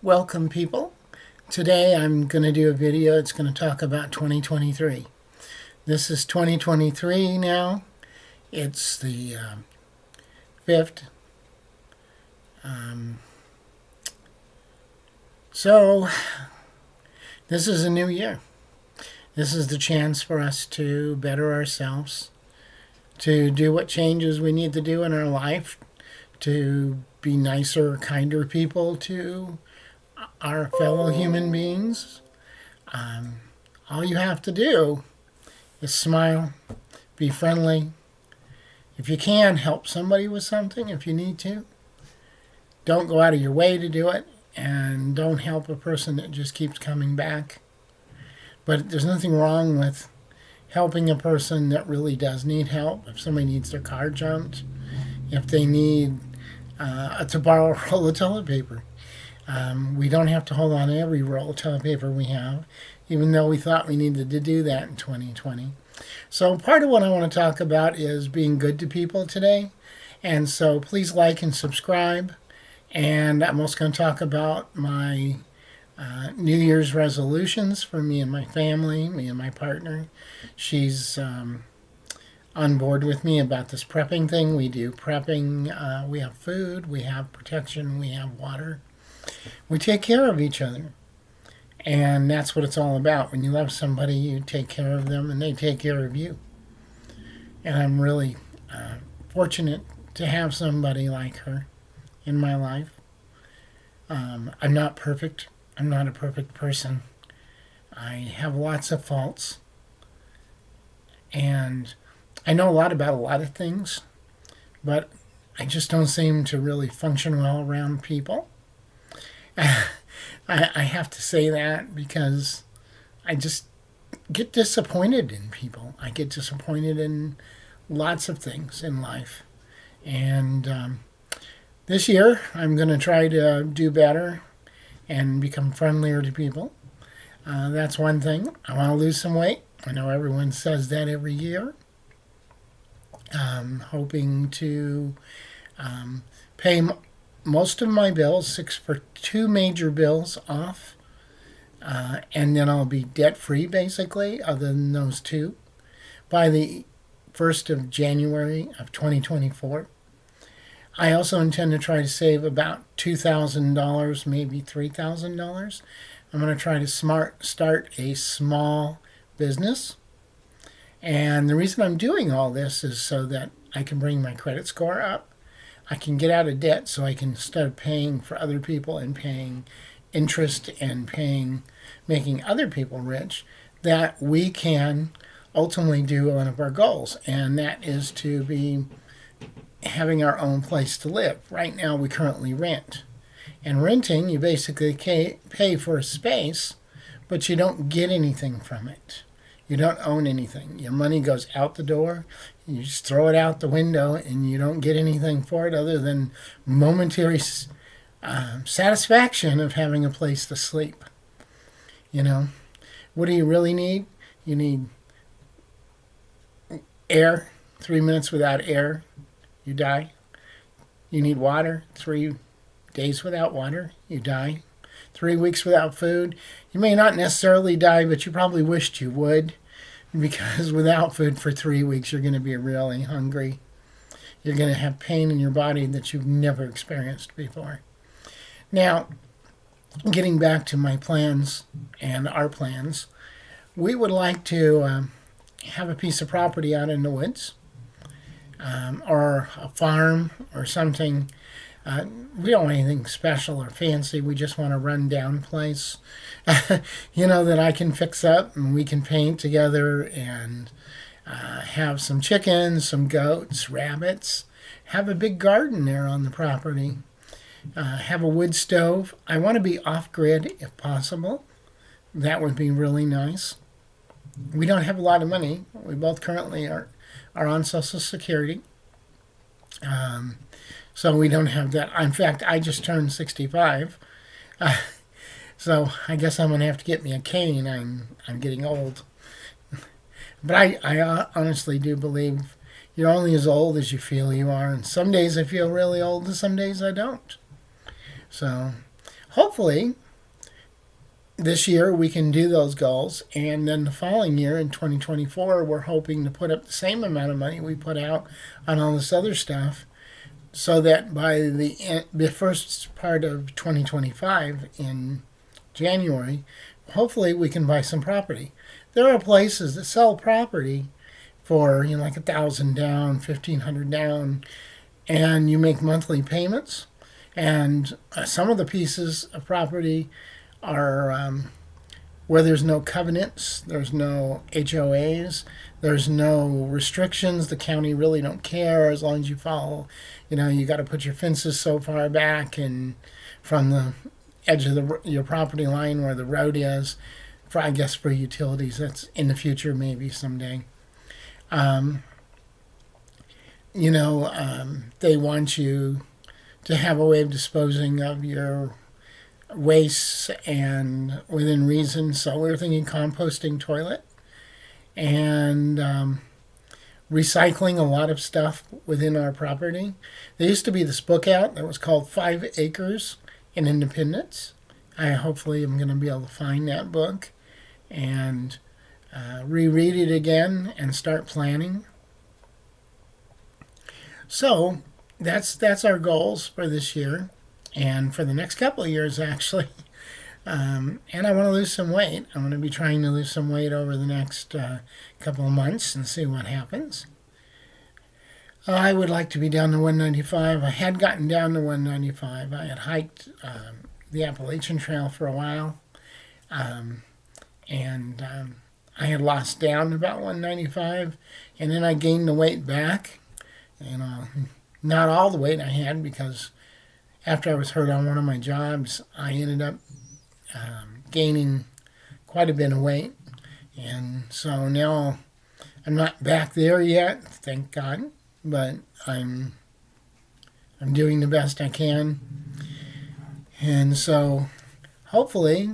Welcome, people. Today I'm going to do a video that's going to talk about 2023. This is 2023 now. It's the 5th. So, this is a new year. This is the chance for us to better ourselves, to do what changes we need to do in our life, to be nicer, kinder people to our fellow human beings. All you have to do is smile, be friendly. If you can, help somebody with something if you need to. Don't go out of your way to do it, and don't help a person that just keeps coming back. But there's nothing wrong with helping a person that really does need help. If somebody needs their car jumped, if they need to borrow a roll of toilet paper. We don't have to hold on to every roll of toilet paper we have, even though we thought we needed to do that in 2020. So part of what I want to talk about is being good to people today. And so please like and subscribe. And I'm also going to talk about my New Year's resolutions for me and my family, me and my partner. She's on board with me about this prepping thing. We do prepping. We have food, we have protection, we have water. We take care of each other. And that's what it's all about. When you love somebody, you take care of them and they take care of you. And I'm really fortunate to have somebody like her in my life. I'm not perfect. I'm not a perfect person. I have lots of faults. And I know a lot about a lot of things, but I just don't seem to really function well around people. I have to say that because I just get disappointed in people. I get disappointed in lots of things in life. And this year, I'm going to try to do better and become friendlier to people. That's one thing. I want to lose some weight. I know everyone says that every year. Hoping to pay most of my bills, two major bills off, and then I'll be debt-free, basically, other than those two, by the 1st of January of 2024. I also intend to try to save about $2,000, maybe $3,000. I'm going to try to start a small business. And the reason I'm doing all this is so that I can bring my credit score up. I can get out of debt so I can start paying for other people and paying interest and making other people rich, that we can ultimately do one of our goals. And that is to be having our own place to live. Right now we currently rent. And renting, you basically pay for a space, but you don't get anything from it. You don't own anything. Your money goes out the door. You just throw it out the window, and you don't get anything for it other than momentary satisfaction of having a place to sleep. You know, what do you really need? You need air. 3 minutes without air, you die. You need water. 3 days without water, you die. 3 weeks without food, you may not necessarily die, but you probably wished you would, because without food for 3 weeks, you're going to be really hungry. You're going to have pain in your body that you've never experienced before. Now, getting back to my plans and our plans, we would like to have a piece of property out in the woods, or a farm or something. We don't want anything special or fancy. We just want a run-down place, that I can fix up and we can paint together and have some chickens, some goats, rabbits, have a big garden there on the property, have a wood stove. I want to be off-grid if possible. That would be really nice. We don't have a lot of money. We both currently are on Social Security. So we don't have that. In fact, I just turned 65. So I guess I'm going to have to get me a cane. I'm getting old. But I honestly do believe you're only as old as you feel you are. And some days I feel really old and some days I don't. So hopefully this year we can do those goals, and then the following year in 2024 we're hoping to put up the same amount of money we put out on all this other stuff, so that by the first part of 2025 in January, hopefully we can buy some property. There are places that sell property for like 1,000 down, 1,500 down, and you make monthly payments. And some of the pieces of property are where there's no covenants, there's no HOAs, there's no restrictions. The county really don't care as long as you follow. You got to put your fences so far back and from the edge of your property line where the road is. I guess for utilities, that's in the future maybe someday. They want you to have a way of disposing of your wastes and within reason. So we were thinking composting toilet and recycling a lot of stuff within our property. There used to be this book out that was called 5 Acres in Independence. I hopefully am going to be able to find that book and reread it again and start planning. So that's our goals for this year and for the next couple of years, actually. And I want to lose some weight. I'm going to be trying to lose some weight over the next couple of months and see what happens. I would like to be down to 195. I had gotten down to 195. I had hiked the Appalachian Trail for a while. And I had lost down to about 195. And then I gained the weight back. Not all the weight I had, because after I was hurt on one of my jobs, I ended up gaining quite a bit of weight. And so now I'm not back there yet, thank God, but I'm doing the best I can. And so hopefully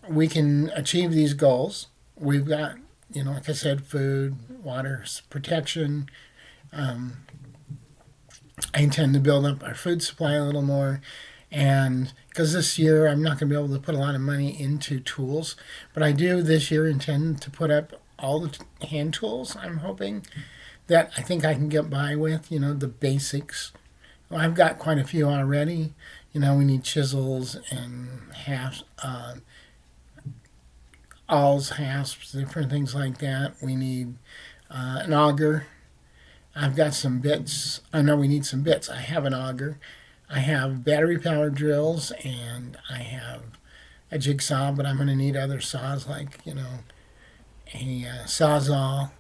we can achieve these goals. We've got, like I said, food, water, protection. I intend to build up our food supply a little more, and because this year I'm not going to be able to put a lot of money into tools, but I do this year intend to put up all the hand tools. I'm hoping that I think I can get by with, the basics. Well, I've got quite a few already. We need chisels and awls, hasps, different things like that. We need an auger. I've got some bits. I know we need some bits. I have an auger. I have battery-powered drills, and I have a jigsaw, but I'm going to need other saws like, a Sawzall,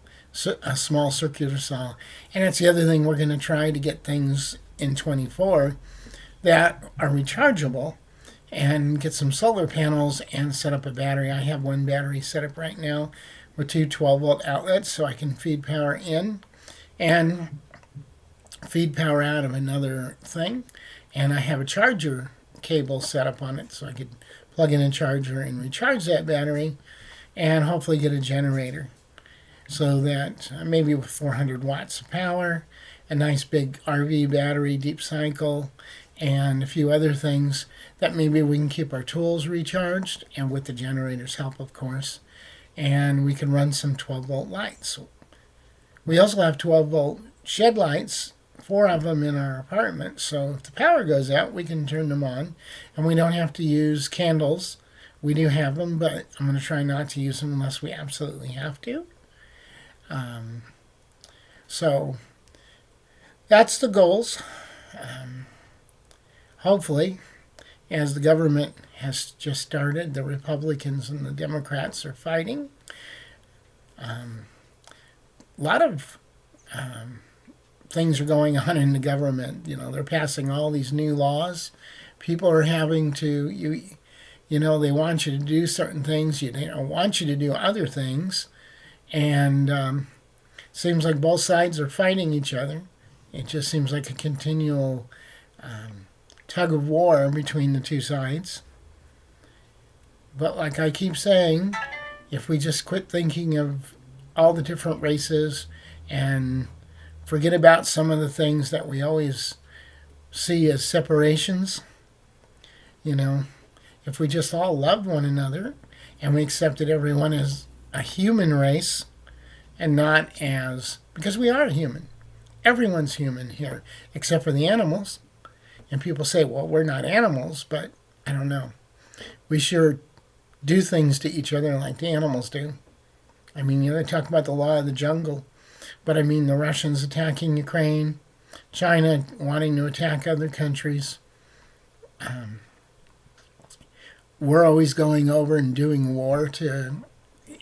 a small circular saw. And that's the other thing. We're going to try to get things in 24 that are rechargeable and get some solar panels and set up a battery. I have one battery set up right now with two 12-volt outlets so I can feed power in and feed power out of another thing. And I have a charger cable set up on it so I could plug in a charger and recharge that battery and hopefully get a generator so that maybe with 400 watts of power, a nice big RV battery, deep cycle, and a few other things that maybe we can keep our tools recharged, and with the generator's help, of course, and we can run some 12-volt lights. We also have 12-volt shed lights, 4 of them in our apartment, so if the power goes out, we can turn them on, and we don't have to use candles. We do have them, but I'm going to try not to use them unless we absolutely have to. So that's the goals. Hopefully, as the government has just started, the Republicans and the Democrats are fighting. A lot of things are going on in the government. They're passing all these new laws. People are having to, they want you to do certain things. They don't want you to do other things. And seems like both sides are fighting each other. It just seems like a continual tug of war between the two sides. But like I keep saying, if we just quit thinking of all the different races and forget about some of the things that we always see as separations, if we just all loved one another and we accepted everyone as a human race and not as, because we are human. Everyone's human here, except for the animals. And people say, well, we're not animals, but I don't know. We sure do things to each other like the animals do. I mean, they talk about the law of the jungle, but I mean the Russians attacking Ukraine, China wanting to attack other countries. We're always going over and doing war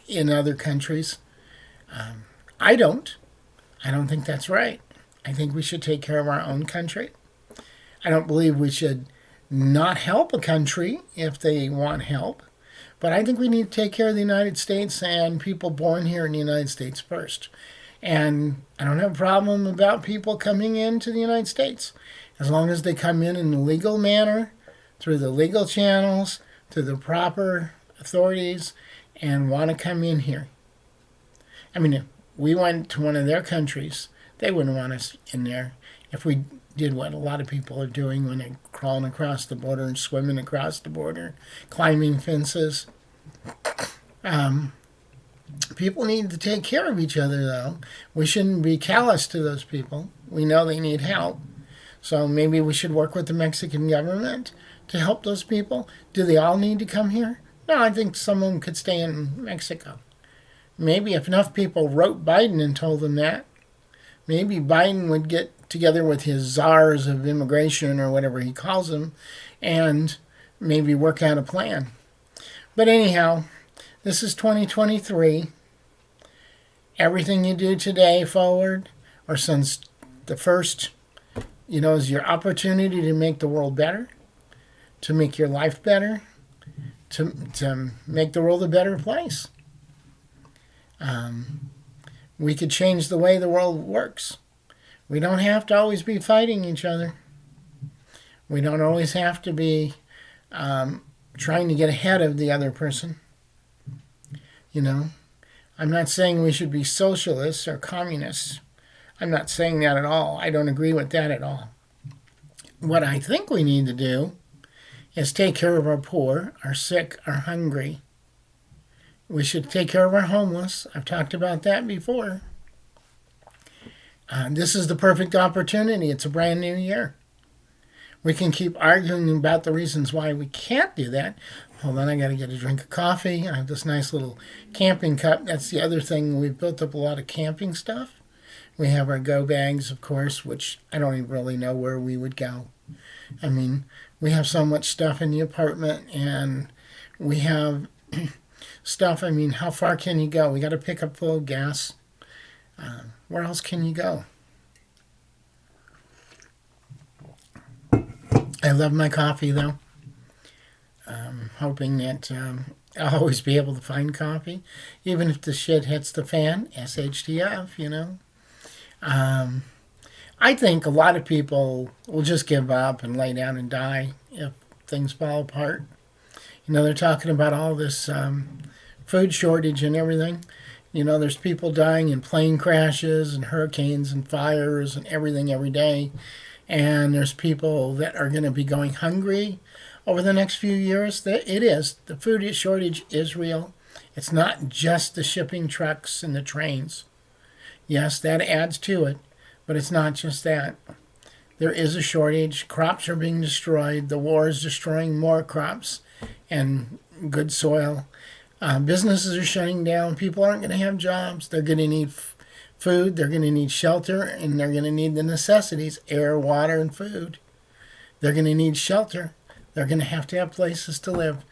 in other countries. I don't think that's right. I think we should take care of our own country. I don't believe we should not help a country if they want help. But I think we need to take care of the United States and people born here in the United States first. And I don't have a problem about people coming into the United States, as long as they come in a legal manner, through the legal channels, through the proper authorities, and want to come in here. I mean, if we went to one of their countries, they wouldn't want us in there if we did what a lot of people are doing when they're crawling across the border and swimming across the border, climbing fences. People need to take care of each other, though. We shouldn't be callous to those people. We know they need help. So maybe we should work with the Mexican government to help those people. Do they all need to come here? No, I think some of them could stay in Mexico. Maybe if enough people wrote Biden and told them that, maybe Biden would get together with his czars of immigration or whatever he calls them and maybe work out a plan. But anyhow, this is 2023. Everything you do today forward or since the first, is your opportunity to make the world better, to make your life better, to make the world a better place. We could change the way the world works. We don't have to always be fighting each other. We don't always have to be trying to get ahead of the other person. I'm not saying we should be socialists or communists. I'm not saying that at all. I don't agree with that at all. What I think we need to do is take care of our poor, our sick, our hungry. We should take care of our homeless. I've talked about that before. This is the perfect opportunity. It's a brand new year. We can keep arguing about the reasons why we can't do that. Hold on, I got to get a drink of coffee. I have this nice little camping cup. That's the other thing. We've built up a lot of camping stuff. We have our go bags, of course, which I don't even really know where we would go. I mean, we have so much stuff in the apartment, and we have stuff. I mean, how far can you go? We got a pickup full of gas. Where else can you go? I love my coffee, though. Hoping that I'll always be able to find coffee, even if the shit hits the fan. SHTF, I think a lot of people will just give up and lay down and die if things fall apart. They're talking about all this food shortage and everything. There's people dying in plane crashes and hurricanes and fires and everything every day. And there's people that are going to be going hungry over the next few years. It is. The food shortage is real. It's not just the shipping trucks and the trains. Yes, that adds to it, but it's not just that. There is a shortage. Crops are being destroyed. The war is destroying more crops and good soil. Businesses are shutting down. People aren't going to have jobs. They're going to need food. They're going to need shelter, and they're going to need the necessities, air, water, and food. They're going to need shelter. They're going to have places to live.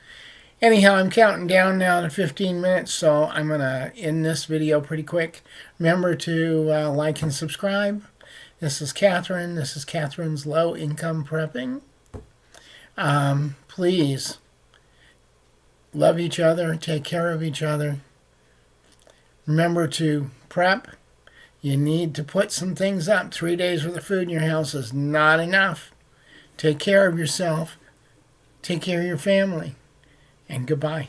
Anyhow, I'm counting down now to 15 minutes, so I'm going to end this video pretty quick. Remember to like and subscribe. This is Catherine. This is Catherine's Low Income Prepping. Please love each other. Take care of each other. Remember to prep. You need to put some things up. 3 days worth of food in your house is not enough. Take care of yourself. Take care of your family. And goodbye.